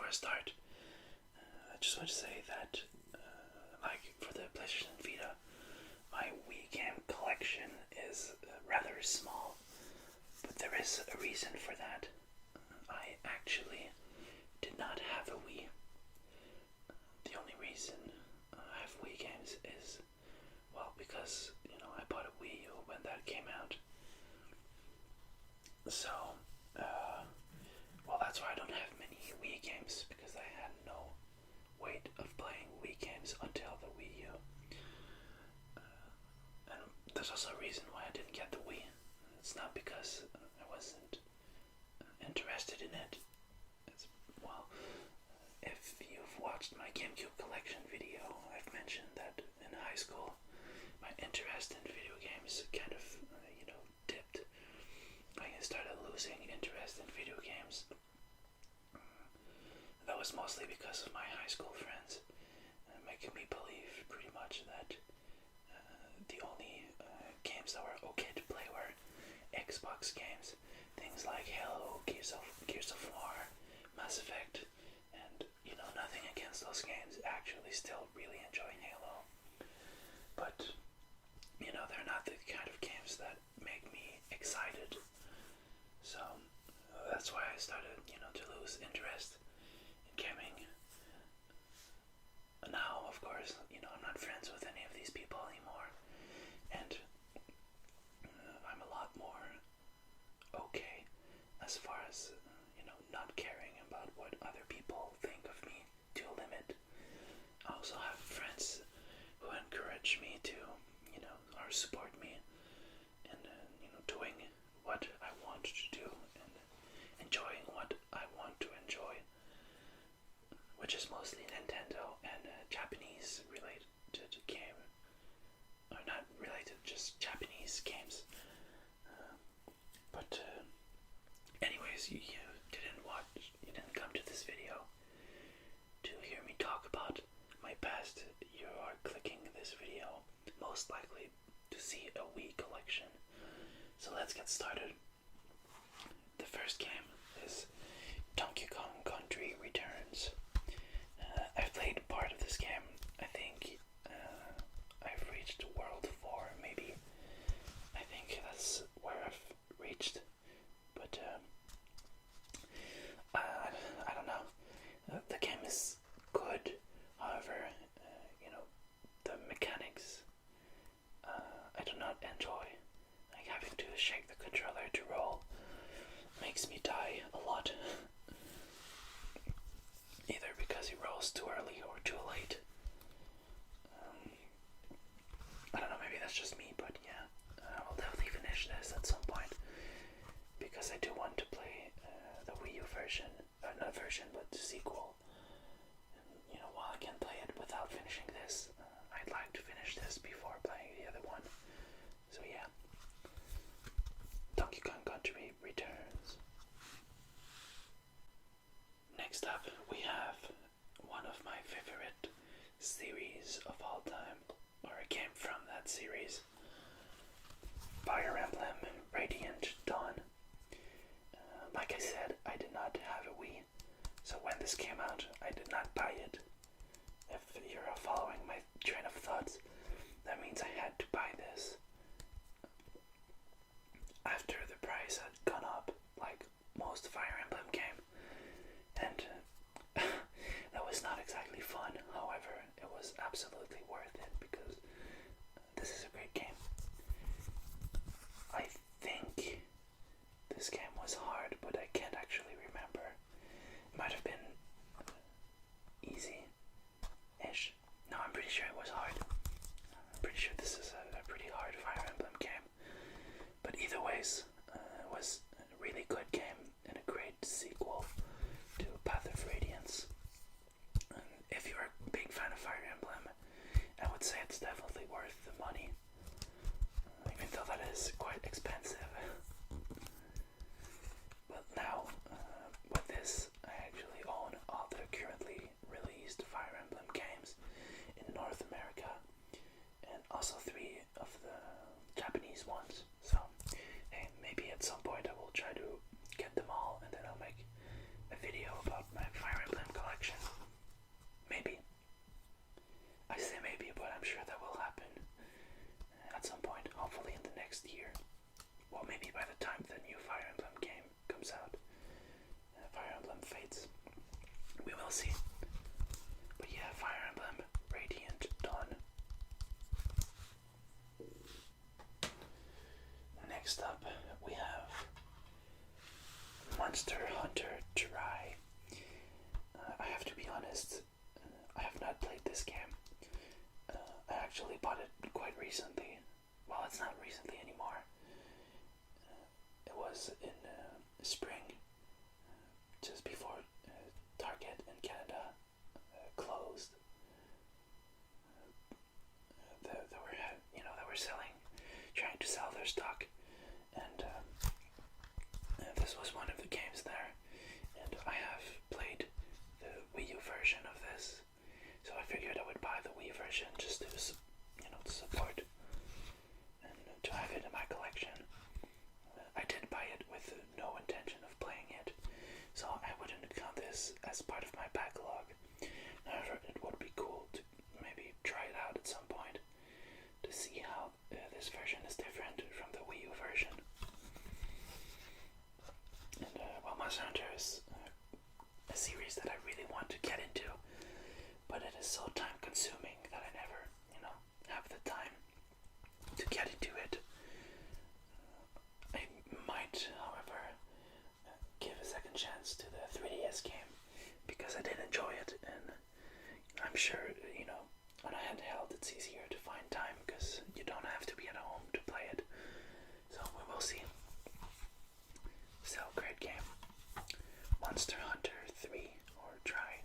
I start, I just want to say that, like for the PlayStation Vita, my Wii game collection is rather small, but there is a reason for that. I actually did not have a Wii. The only reason I have Wii games is, well, because, I bought a Wii U when that came out. So, well, that's why I don't have many Wii games, because I had no way of playing Wii games until the Wii U. And there's also a reason why I didn't get the Wii. It's not because I wasn't interested in it. Well, if you've watched my GameCube collection video, I've mentioned that in high school, my interest in video games kind of, dipped. I started losing interest in video games. That was mostly because of my high school friends making me believe pretty much that the only games that were okay to play were Xbox games. Things like Halo, Gears of War, Mass Effect, and, nothing against those games. Actually still really enjoy Halo. But, they're not the kind of games that make me excited. So, that's why I started, to lose interest in gaming. Now, of course, I'm not friends with any of these people anymore. And I'm a lot more okay as far as, not caring about what other people think of me to a limit. I also have friends who encourage me to, or support me in, doing what I want to do and enjoying what I want to enjoy, which is mostly Nintendo and Japanese related game, or not related, just Japanese games. But anyways, you didn't come to this video to hear me talk about my past. You are clicking this video most likely to see a Wii collection. So let's get started. The first game is Donkey Kong Country Returns. I've played part of this game. I think I've reached World 4, maybe. I think that's where I've reached. But I don't know. The game is good. However, the mechanics I do not enjoy. Like having to shake the controller to roll makes me die a lot. Either because he rolls too early or too late. I don't know, maybe that's just me, but yeah, I'll definitely finish this at some point, because I do want to play the Wii U version, not version, but the sequel. And, while I can play it without finishing this, I'd like to finish this before playing the other one. So yeah, Donkey Kong Country Returns. Next up, we have one of my favorite series of all time, or a game from that series, Fire Emblem Radiant Dawn. Like I said, I did not have a Wii, so when this came out, I did not buy it. If you're following my train of thoughts, that means I had to buy this after the price had gone up, like most Fire Emblem game, and that was not exactly fun. However, it was absolutely worth it, because this is a great game. I think this game was hard, but I can't actually remember. It might have been easy-ish. No, I'm pretty sure it was hard. I'm pretty sure this is a pretty hard Fire Emblem game. But either ways, it was a really good game and a great sequel to Path of Radiance. And if you're a big fan of Fire Emblem, I would say it's definitely worth the money, even though that is quite expensive. But now, with this, I actually own all the currently released Fire Emblem games in North America, and also 3 of the Japanese ones. So, hey, maybe at some point I will try to get them all, and then I'll make a video about my Fire Emblem collection. well, maybe by the time the new Fire Emblem game comes out, Fire Emblem Fates, we will see. But yeah, Fire Emblem Radiant Dawn. Next up, we have Monster Hunter Try. I have to be honest, I have not played this game. I actually bought it quite recently. Well, it's not recently anymore. It was in spring, just before Target in Canada closed. They were trying to sell their stock, and this was one of the games there. And I have played the Wii U version of this, so I figured I would buy the Wii version just to support and to have it in my collection. I did buy it with no intention of playing it, so I wouldn't count this as part of my backlog. However, it would be cool to maybe try it out at some point to see how this version is different from the Wii U version. And Monster Hunter is a series that I really want to get into, but it is so time consuming that I never, have the time to get into it. I might, however, give a second chance to the 3DS game because I did enjoy it, and I'm sure, on a handheld it's easier to find time because you don't have to be at home to play it. So we will see. Still, great game. Monster Hunter 3 or Try.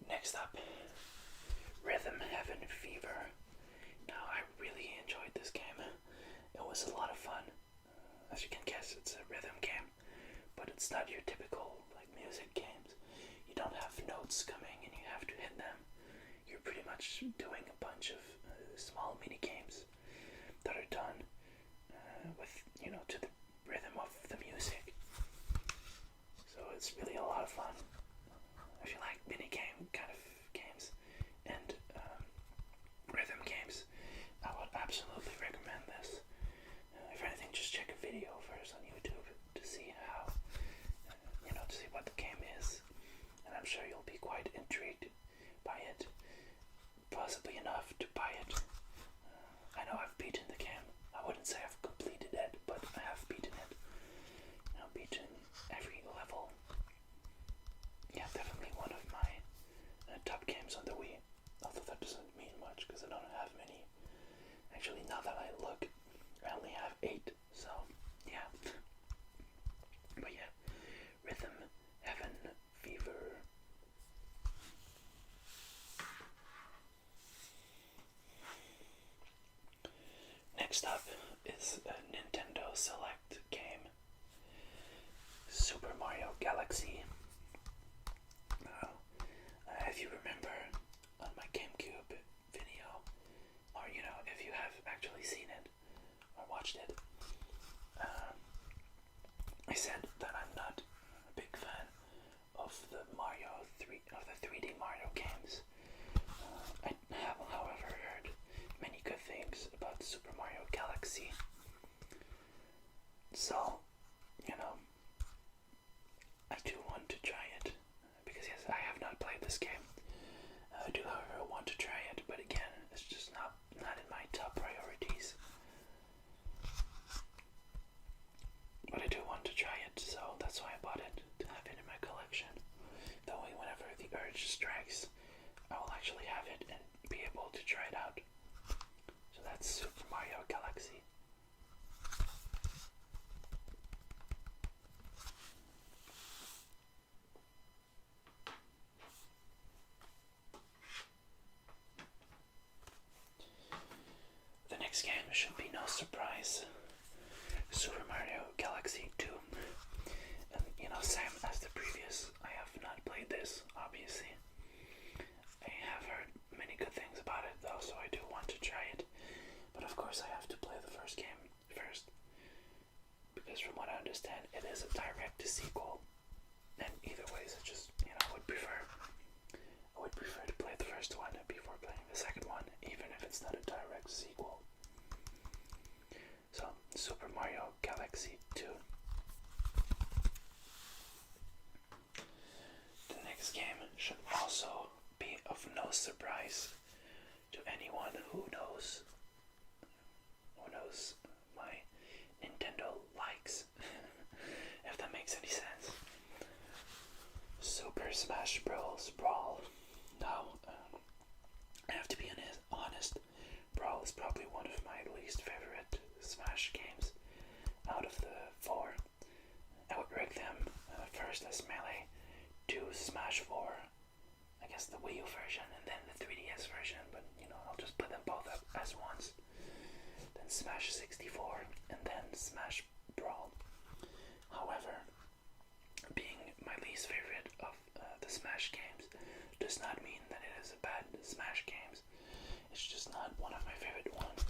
Next up, Rhythm Heaven Fever. Now, I really enjoyed this game. It was a lot of fun. As you can guess, it's a rhythm game, but it's not your typical music games. You don't have notes coming and you have to hit them. You're pretty much doing a bunch of small mini games that are done with to the rhythm of the music. So it's really a lot of fun. If you like mini game kind of games and rhythm games, I would absolutely recommend this. If anything, just check a video first on YouTube to see how, to see what the game is, and I'm sure you'll be quite intrigued by it, possibly enough to buy it. I know I've beaten the game. I wouldn't say I've completed it, but I have beaten it. Beaten every level. Yeah, definitely one of my top games on the Wii. Although that doesn't mean much because I don't have many. Actually, now that I look, I only have 8. So, yeah. But yeah, Rhythm Heaven Fever. Next up is a Nintendo Select game, Super Mario Galaxy. If you remember on my GameCube video, or if you have actually seen it or watched it, I said that I'm not a big fan of the 3D Mario games. I have, however, heard many good things about Super Mario Galaxy. So, I do want to try it, because yes, I have not played this game. I do, however, want to try it, but again, it's just not in my top priorities. But I do want to try it, so that's why I bought it, to have it in my collection. That way, whenever the urge strikes, I will actually have it and be able to try it out. So that's Super Mario Galaxy. The next game should be no surprise. Super Mario Galaxy 2. And same as the previous, I have not played this, obviously. I have heard many good things about it though, so I do want to try it. But of course I have to play the first game first, because from what I understand, it is a direct sequel. And either ways, I just, I would prefer to play the first one before playing the second one. it's not a direct sequel. So, Super Mario Galaxy 2. The next game should also be of no surprise to anyone who knows my Nintendo likes, if that makes any sense. Super Smash Bros. Brawl. Now, I have to be honest, Brawl is probably one of my least favorite Smash games out of the four. I would rank them first as Melee, 2 Smash 4, I guess the Wii U version, and then the 3DS version, but I'll just put them both up as ones. Then Smash 64, and then Smash Brawl. However, being my least favorite of the Smash games does not mean that it is a bad Smash games. It's just not one of my favorite ones.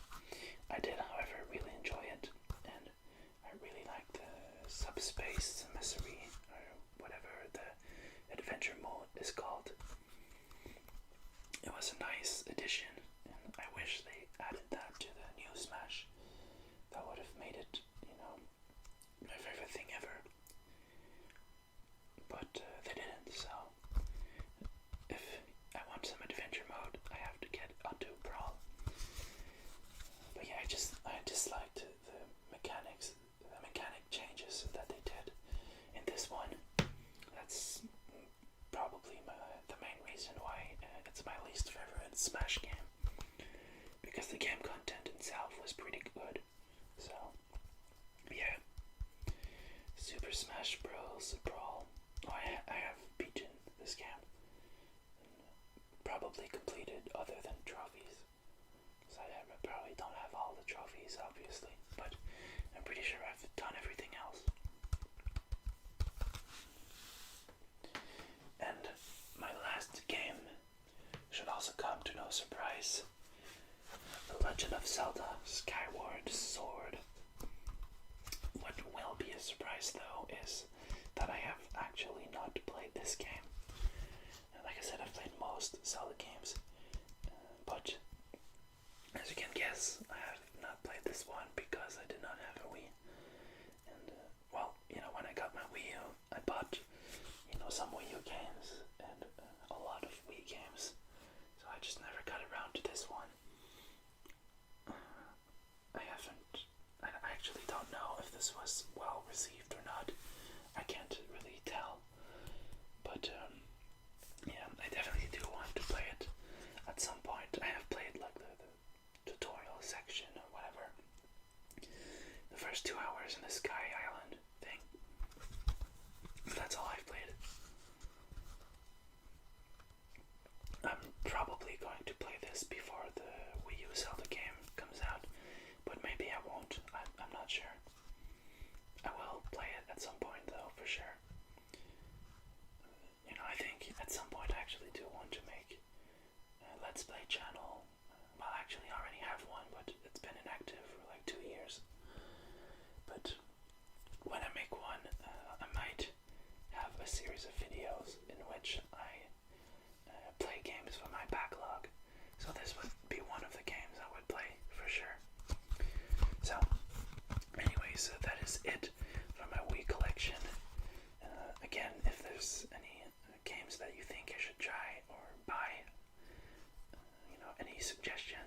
I did, however, really enjoy it, and I really liked the Subspace Sensory, or whatever the adventure mode is called. It was a nice addition, and I wish they added that to the new Smash. That would have made it, my favorite thing ever. But they didn't, so if I want some adventure mode, I have to get onto Brawl. But yeah, I disliked the mechanic changes that they did in this one. That's probably the main reason why it's my least favorite Smash game, because the game content itself was pretty good. So yeah, Super Smash Bros. Brawl. I have beaten this game, probably completed other than trophies, because I probably don't have all the trophies, obviously, but I'm pretty sure I've done everything else. And my last game should also come to no surprise. The Legend of Zelda Skyward Sword. What will be a surprise, though, is that I have actually not played this game. And like I said, I've played most Zelda games, but as you can guess, I have not played this one because I did not have a Wii. And when I got my Wii U, I bought some Wii U games and a lot of Wii games, so I just never got around to this one. I actually don't know if this was well received or not. I can't really tell, but yeah, I definitely do want to play it at some point. I have played like the tutorial section or whatever, the first 2 hours in the Sky Island thing. That's all I've played. I'm probably going to play this before the Wii U Zelda game comes out, but maybe I won't. I'm not sure. I will play it at some point, though, for sure. I think at some point I actually do want to make a Let's Play channel. Well, actually I already have one, but it's been inactive for like 2 years. But when I make one, I might have a series of videos in which I play games from my backlog. So this would be one of the games I would play for sure. So anyways, that is it for my Wii collection. Again, if there's any games that you think I should try or buy, any suggestions,